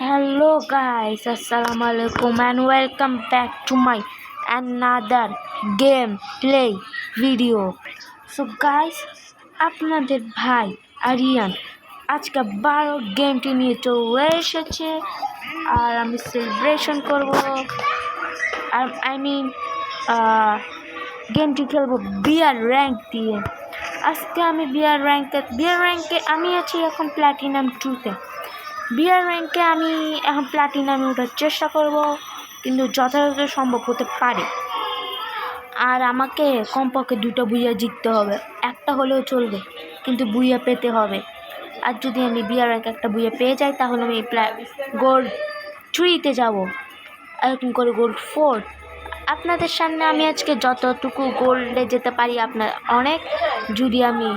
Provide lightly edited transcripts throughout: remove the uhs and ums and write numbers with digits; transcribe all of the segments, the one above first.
Hello guys, Assalamualaikum and welcome back to my another gameplay video. So guys, আপনাদের ভাই আরিয়ান আজকে 12 গেমটি নিয়ে চলে এসেছে আর আমি সেলিব্রেশন করব আর গেমটি খেলবো বিয়ার র্যাঙ্ক দিয়ে। আজকে আমি বিয়ার র্যাঙ্কে আমি আছি এখন প্ল্যাটিনাম 2-তে। বিয়ার র্যাঙ্কে আমি এখন প্ল্যাটিনামে ওঠার চেষ্টা করব, কিন্তু যথাযথ সম্ভব হতে পারে। আর আমাকে কমপক্ষে 2টা বুইয়া জিততে হবে, একটা হলেও চলবে, কিন্তু বুইয়া পেতে হবে। আর যদি আমি বিয়ার র্যাঙ্কে একটা বুইয়া পেয়ে যাই তাহলে আমি গোল্ড 3-তে যাব, এরকম করে গোল্ড 4। আপনাদের সামনে আমি আজকে যতটুকু গোল্ডে যেতে পারি আপনার অনেক, যদি আমি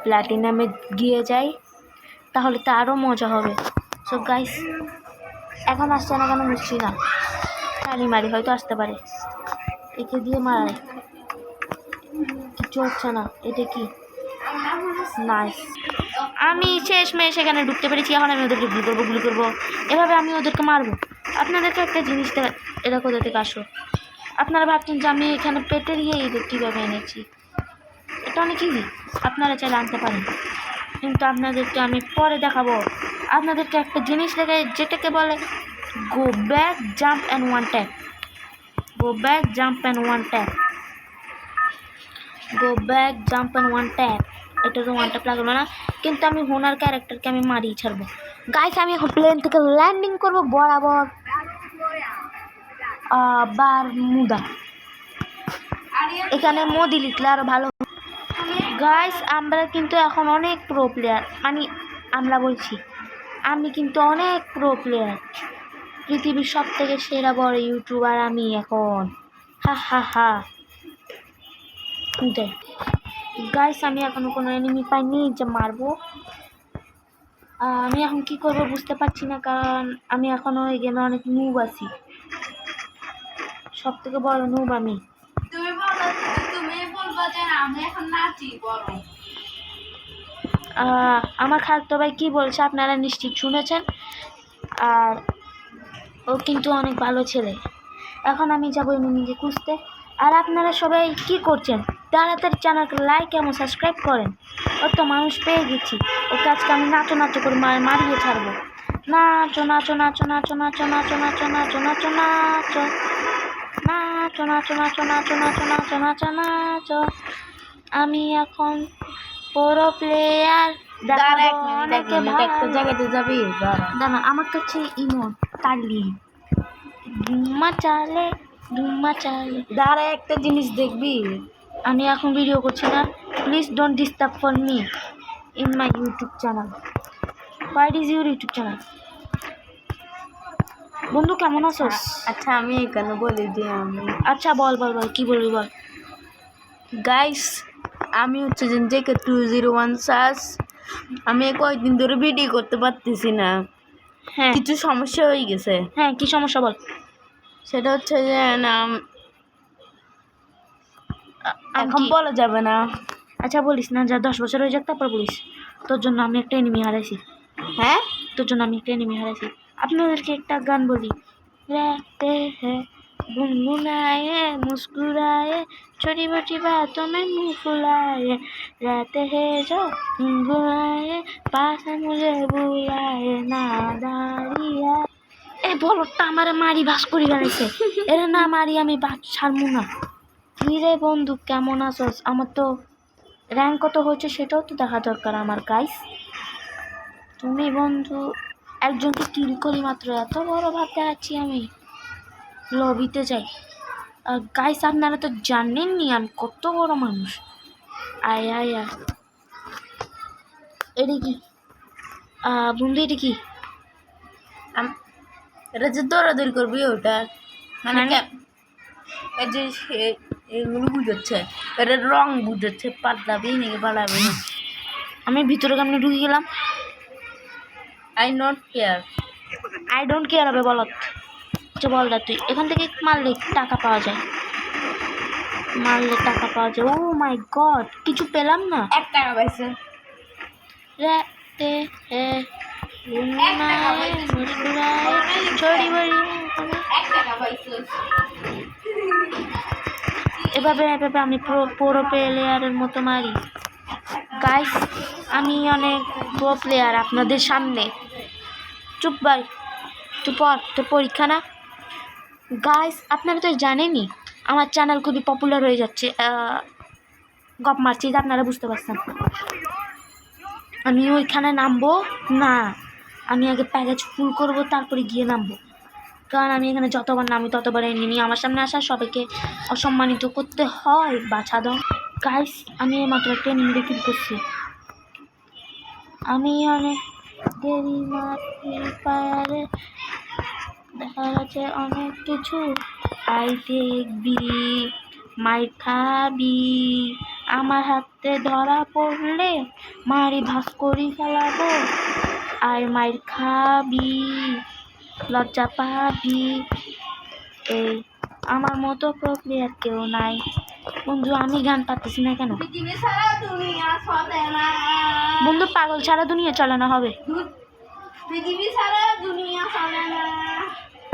প্ল্যাটিনামে গিয়ে যাই তাহলে তো আরও মজা হবে। সো গাইস, এখন আসছে না কেন বুঝছি না, টানি মারি হয়তো আসতে পারে। একে দিয়ে মারাই কিছু হচ্ছে না, এটা কি নাইস। আমি শেষমেশ সেখানে ঢুকতে পেরেছি। এখন আমি ওদেরকে গুলি করবো, এভাবে আমি ওদেরকে মারবো। আপনাদেরকে একটা জিনিস এটা কোথা থেকে আসো? আপনারা ভাবছেন যে আমি এখানে পেটে দিয়ে এদের কীভাবে এনেছি, এটা অনেক ইজি, আপনারা চাইলে আনতে পারেন, কিন্তু আপনাদেরকে আমি পরে দেখাবো। আপনাদেরকে একটা জিনিস দেখাই যেটাকে বলে go back jump and one tap. Go back jump and one tap, go back jump and one tap. এটা তো ওয়ান ট্যাপ লাগলো না, কিন্তু আমি হোনার ক্যারেক্টারকে আমি মারিয়ে ছাড়বো। গাইস, আমি এখন প্লেন থেকে ল্যান্ডিং করবো বরাবর বারমুদা। এখানে মোদি লিখলে আরও ভালো। গাইস, আমরা কিন্তু এখন অনেক প্রো প্লেয়ার, আমি কিন্তু অনেক প্রো প্লেয়ার, পৃথিবীর সব থেকে সেরা বড় ইউটিউবার আমি এখন। হা হা হা। গাইস, আমি এখনো কোনো এনিমি পাইনি যে মারবো। আমি এখন কি করবো বুঝতে পারছি না, কারণ আমি এখনো এই গেমে অনেক নুব আছি, সব থেকে বড় নুব আমি। আমার খালাতো ভাই কি বলছে আপনারা নিশ্চিত শুনেছেন, আর ও কিন্তু অনেক ভালো ছেলে। এখন আমি যাবো এনিমিকে খুঁজতে। আর আপনারা সবাই কি করছেন? তাড়াতাড়ি চ্যানেলকে লাইক এবং সাবস্ক্রাইব করেন। তো মানুষ পেয়ে গেছি, ওকে আজকে আমি নাচো করে মারিয়ে ছাড়বো। নাচো নাচো নাচো নাচো নাচো নাচো নাচো নাচো নাচো নাচো নাচো নাচো নাচো নাচো নাচো নাচো নাচো নাচো। আমি এখন বড় প্লেয়ার। জায়গাতে যাবি দাঁড়া, আমার কাছে ইমোট কালি ধুম্মা চালে দাঁড়া, একটা জিনিস দেখবি। আমি এখন ভিডিও করছি না, please don't disturb for me in my YouTube channel. What is your YouTube channel? বন্ধু কেমন আছোস? আচ্ছা, আমি এখানে বলি যে আচ্ছা বল কি বলবি বল। গাইস, আমি হচ্ছে যে 201 সাস। আমি কয়েকদিন ধরে ভিডিও করতে পারতেছি না, হ্যাঁ কিছু সমস্যা হয়ে গেছে। হ্যাঁ, কি সমস্যা বল? সেটা হচ্ছে যে এখন বলা যাবে না। আচ্ছা বলিস না, যা 10 বছর হয়ে যাক তারপর বলিস। তোর জন্য আমি একটা এনিমি হারাইছি। হ্যাঁ, তোর জন্য আমি একটা এনিমি হারাইছি। আপনাদেরকে একটা গান বলি। रहते हैं गुनगुनाए मुस्कुराए छोटी मोटी बातों में मुँह फुलाए रहते हैं जो गुनगुनाए पास मुझे बुलाए नादारिया। এই বলটা আমার মারি বাস করে গেছে, এর না মারি আমি বাস ছাড়বো না। কি রে বন্ধু, কেমন আছোস? আমার তো র্যাঙ্ক কত হয়েছে সেটাও তো দেখা দরকার আমার। গাইস, তুমি বন্ধু একজনকে কিল করি মাত্র এত বড় ভাব দেখাচ্ছি আমি, লবিতে যাই। গাইস, আপনারা তো জানেননি আমি কত বড় মানুষ। আয় এটা কি বন্ধু? এটা কি? এটা যে দৌড়াদৌড়ি করবি ওটা মানে এই যে এগুলো বুঝাচ্ছে, এটা রং বুঝাচ্ছে, পাল্টাবি নাকি পালাবি না। আমি ভিতরে কেমনি ঢুকে গেলাম? আই ডোন্ট কেয়ার হবে বলত। আচ্ছা বল দা, তুই এখান থেকে মারলে টাকা পাওয়া যায়? ও মাই গড, কিছু পেলাম না। 1 টাকা পাইছে। रहते हैं गुनगुनाए এভাবে এভাবে আমি পুরো প্লেয়ারের মতো মারি গাইস। আমি অনেক প্রো প্লেয়ার আপনাদের সামনে। চুপ ভাই, তুই পড়, তোর পরীক্ষা না। গাইস আপনারা তো জানেনই আমার চ্যানেল খুবই পপুলার হয়ে যাচ্ছে। গপ মারছি, আপনারা বুঝতে পারছেন। আমি ওইখানে নামবো না, আমি আগে প্যাকেজ ফুল করব তারপরে গিয়ে নামবো। কারণ আমি এখানে যতবার নামি ততবার এমনি আমার সামনে আসা সবাইকে অসম্মানিত করতে হয়। বাছা দাও গাইস, আমি এইমাত্র একটা এনিমি কিল করছি। আমি অনেক দেরি মাটি পায়ারে দেখা যাচ্ছে অনেক কিছু। আই দেখবি মাই খাবি, আমার হাতে ধরা পড়লে মারি ভাস করি ফেলাবো। আয় মাইর খাবি, লজ্জা পাবি। এই আমার মতো প্রক্রিয়া কেউ নাই। বন্ধু আমি গান পাচ্ছি না কেন? বন্ধু পাগল ছাড়া দুনিয়া চলে না হবে।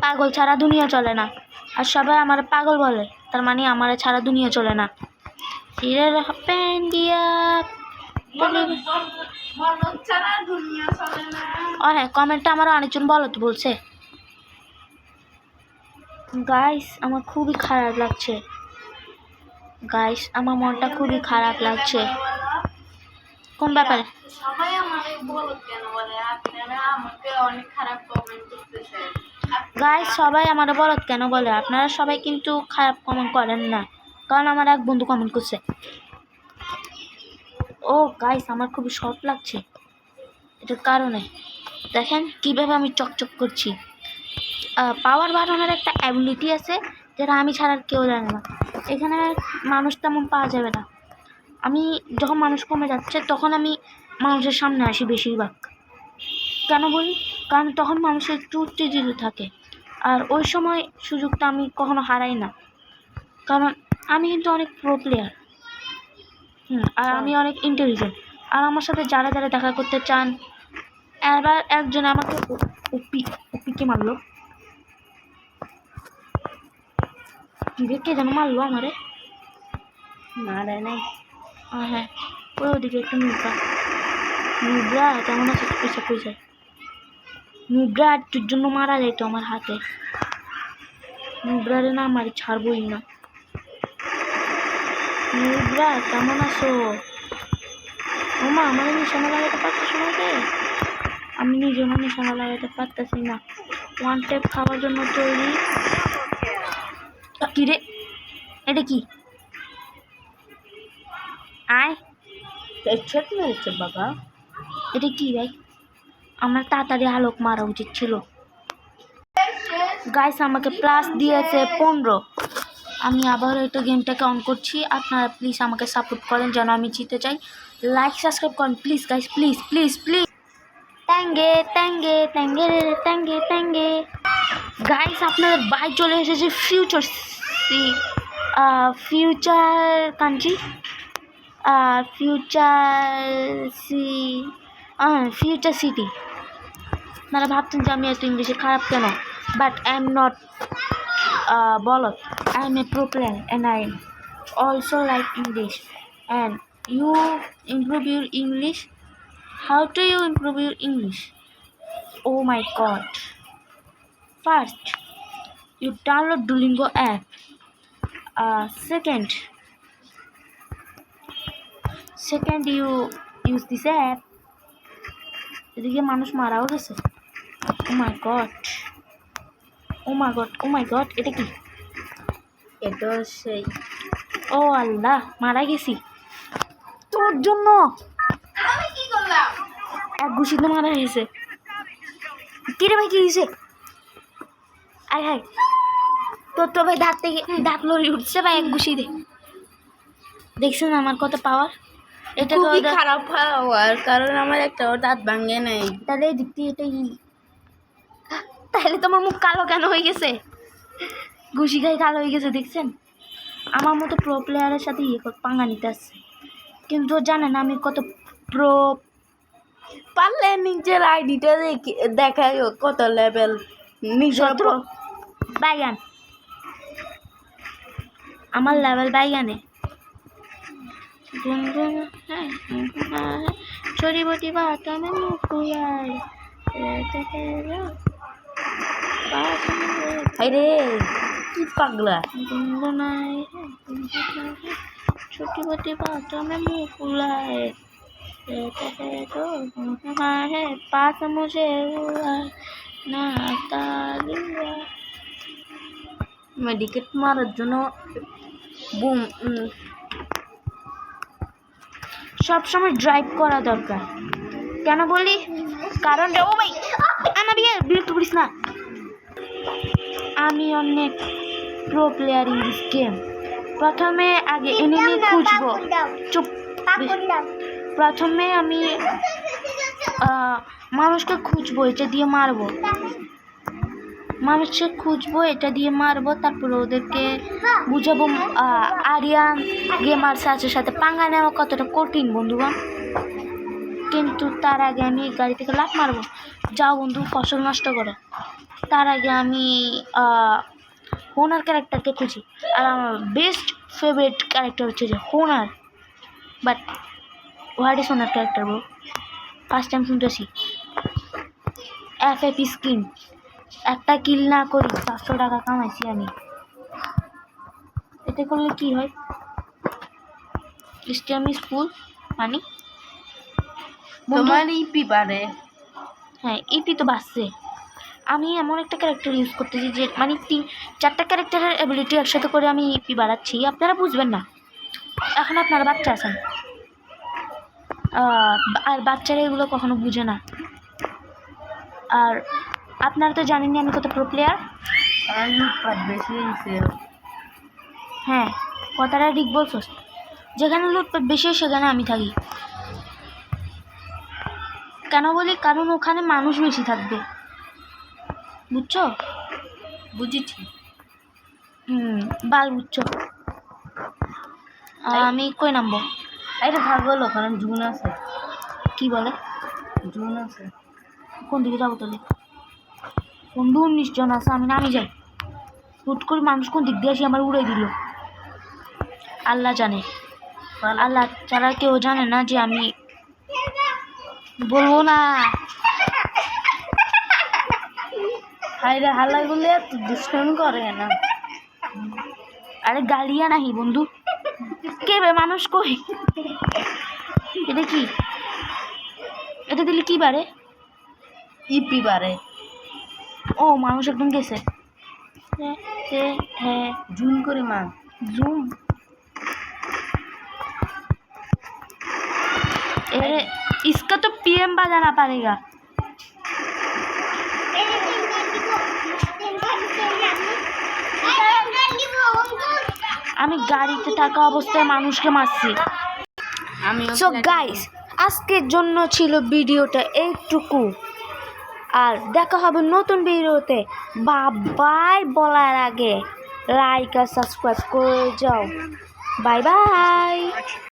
পাগল ছাড়া দুনিয়া চলে না, আর সবাই আমার পাগল বলে, তার মানে আমার ছাড়া দুনিয়া চলে না। ও হ্যাঁ, কমেন্টটা আমার অনেকজন বলো তো বলছে। গাইস আমার খুবই খারাপ লাগছে, গাইস আমার মনটা খুবই খারাপ লাগছে। কোন ব্যাপারে? সবাই আমাকে বলত কেন বলে? আপনারা আমাকে অনেক খারাপ কমেন্ট করতেছেন। গাইস সবাই আমার বলত কেন বলে? আপনারা সবাই কিন্তু খারাপ কমেন্ট করেন না, কারণ আমার এক বন্ধু কমেন্ট করছে। ও গাইস আমার খুবই শর্ট লাগছে, এটার কারণে দেখেন কীভাবে আমি চকচক করছি। পাওয়ার বাড়ানোর একটা অ্যাবিলিটি আছে যেটা আমি ছাড়া আর কেউ জানে না। এখানে মানুষ তেমন পাওয়া যাবে না। আমি যখন মানুষ কমে যাচ্ছে তখন আমি মানুষের সামনে আসি বেশিরভাগ। কেন বলি? কারণ তখন মানুষের একটু উত্তেজিত থাকে, আর ওই সময় সুযোগটা আমি কখনো হারাই না, কারণ আমি কিন্তু অনেক প্রো প্লেয়ার। আর আমি অনেক ইন্টেলিজেন্ট। আর আমার সাথে যারা যারা দেখা করতে চান, এবার একজন আমাকে ওপিকে মারলো। কে যেন মারলো আমারে? মারে নাই। হ্যাঁ ওই ওদিকে একটা নুবরা কেমন আছে? পয়সা পয়সা নুবরা একটুর জন্য মারা যেত আমার হাতে। নুবরারে না মারি ছাড়বই না। নুবরা কেমন আছো? ওমা আমার নিশানা লাগাতে পারতেছো না রে? আমি নিজেও নিশানা লাগাতে পারতেছি না। ওয়ান টেপ খাওয়ার জন্য তৈরি। কি রে এটা কি? আয় হেডশট মেরেছে বাবা। এটা কি ভাই? আমার তাড়াতাড়ি আলোক মারা উচিত ছিল। গাইস আমাকে প্লাস দিয়েছে 15। আমি আবার একটা গেমটাকে অন করছি। আপনারা প্লিজ আমাকে সাপোর্ট করেন যেন আমি জিতে যাই। লাইক সাবস্ক্রাইব করেন please guys, please please please. ট্যাঙ্গে ট্যাঙ্গে ট্যাঙ্গে ট্যাঙ্গে ট্যাঙ্গে। গাইস আপনাদের ভাই চলে এসেছে ফিউচার কান্ট্রি, ফিউচার সিটি। আপনারা ভাবছেন যে আমি এত ইংলিশে খারাপ কেন, বাট আই এম নট বলত। I am a pro player and I also like English. And you improve your English? How do you improve your English? Oh my god. First, you download Duolingo app. Second, you use this app. এদিকে মানুষ মারাও গেছে। Oh my god. Oh my god. Oh my god. এটা কি? এটা সেই। ও আল্লাহ মারা গেছি তোর জন্য। আমি কি করলাম? এক ঘুষি তো মারা গেছে। কি রে ভাই কি হয়েছে? আয় হায় তোর তো ভাই দাঁত থেকে দাঁত লড়ি উঠছে ভাই এক ঘুষি দে। দেখছেন আমার কত পাওয়ার? এটা খুবই খারাপ পাওয়ার, কারণ আমার একটা দাঁত ভাঙে নাই। তাহলে এই দিক দিয়ে এটাই, তাহলে তোমার মুখ কালো কেন হয়ে গেছে? ঘুষি খাই কালো হয়ে গেছে দেখছেন? আমার মতো প্রো প্লেয়ারের সাথে পাঙ্গা নিতে আসছে, কিন্তু জানেন আমি কত প্রো পারলে নিজের আইডিটা দেখাই কত লেভেল নিজের শত্রু বাইগান আমার লেভেল বাইগানে গুনগুন छोटी मोटी बातों में मुँह फुलाए আরে কি পাগলা गुनगुनाए छोटी मोटी बातों में मुँह फुलाए है पास मुझे हुआ ना तालिया মেডিকেট মারার জন্য বুম সবসময় ড্রাইভ করা দরকার কেন বলি কারণ ও ভাই আমার বিরক্ত করিস না আমি অনেক pro player in this game প্রথমে আগে এনিমি খুঁজবো চুপ প্রথমে আমি মানুষকে খুঁজবো এটা দিয়ে মারবো মানুষকে খুঁজবো এটা দিয়ে মারবো তারপরে ওদেরকে বুঝাবো আরিয়ান গেমার্সের সাথে পাঙ্গা নেওয়া কতটা কঠিন বন্ধুগণ কিন্তু তার আগে আমি গাড়ি থেকে লাফ মারবো যাও বন্ধু ফসল নষ্ট করো তার আগে আমি হোনার ক্যারেক্টারকে খুঁজি আর আমার বেস্ট ফেভারিট ক্যারেক্টার হচ্ছে যে Honor but what is Honor character bro first time শুনতেছি FF স্কিন একটা কিল না করি 500 টাকা কামাইছি আমি এতে করলে কি হয় স্টেম ইজ ফুল মানে তোমার ইপি পারে হ্যাঁ ইপি তো বাসছে আমি এমন একটা ক্যারেক্টার ইউজ করতেছি যে মানে 4টা ক্যারেক্টারের অ্যাবিলিটি একসাথে করে আমি ইপি বাড়াচ্ছি আপনারা বুঝবেন না এখন আপনারা বাচ্চা আছেন আর বাচ্চারা এগুলো কখনো বুঝে না আর আপনারা তো জানেনই আমি কত প্রো প্লেয়ার বেশি হয়েছে হ্যাঁ কথাটা ঠিক বলছো যেখানে লুটপাট বেশি সেখানে আমি থাকি কেন বলি কারণ ওখানে মানুষ বেশি থাকবে বুঝছো বুঝেছি বাল বুঝছো আমি কই নামবো এটা থাকবো কারণ জুন আছে কি বলে জুন আছে কোন দিকে যাবো তাহলে বন্ধু 19 জন আছে আমি নামি যাই হুট করে মানুষ কোন দিক দিয়ে আসি আমার উড়ে দিল আল্লাহ জানে আল্লাহ ছাড়া কেউ জানে না যে আমি বলবো না হাইরে হাল্লা গুলো এত দুষ্টামি করে না আরে গালিয়া নাহি বন্ধু কে বে মানুষ কই এটা কি এটা দিলে কি বারে ইপি বারে ও মানুষ একদম গেছে হ্যাঁ জুম করে মা জুম अरे इसका तो PM बजाना पड़ेगा আমি গাড়িতে থাকা অবস্থায় মানুষকে মারছি সো গাইস আজকের জন্য ছিল ভিডিওটা এইটুকু আর দেখা হবে নতুন ভিডিওতে বাই বলার আগে লাইক আর সাবস্ক্রাইব করে যাও বাই বাই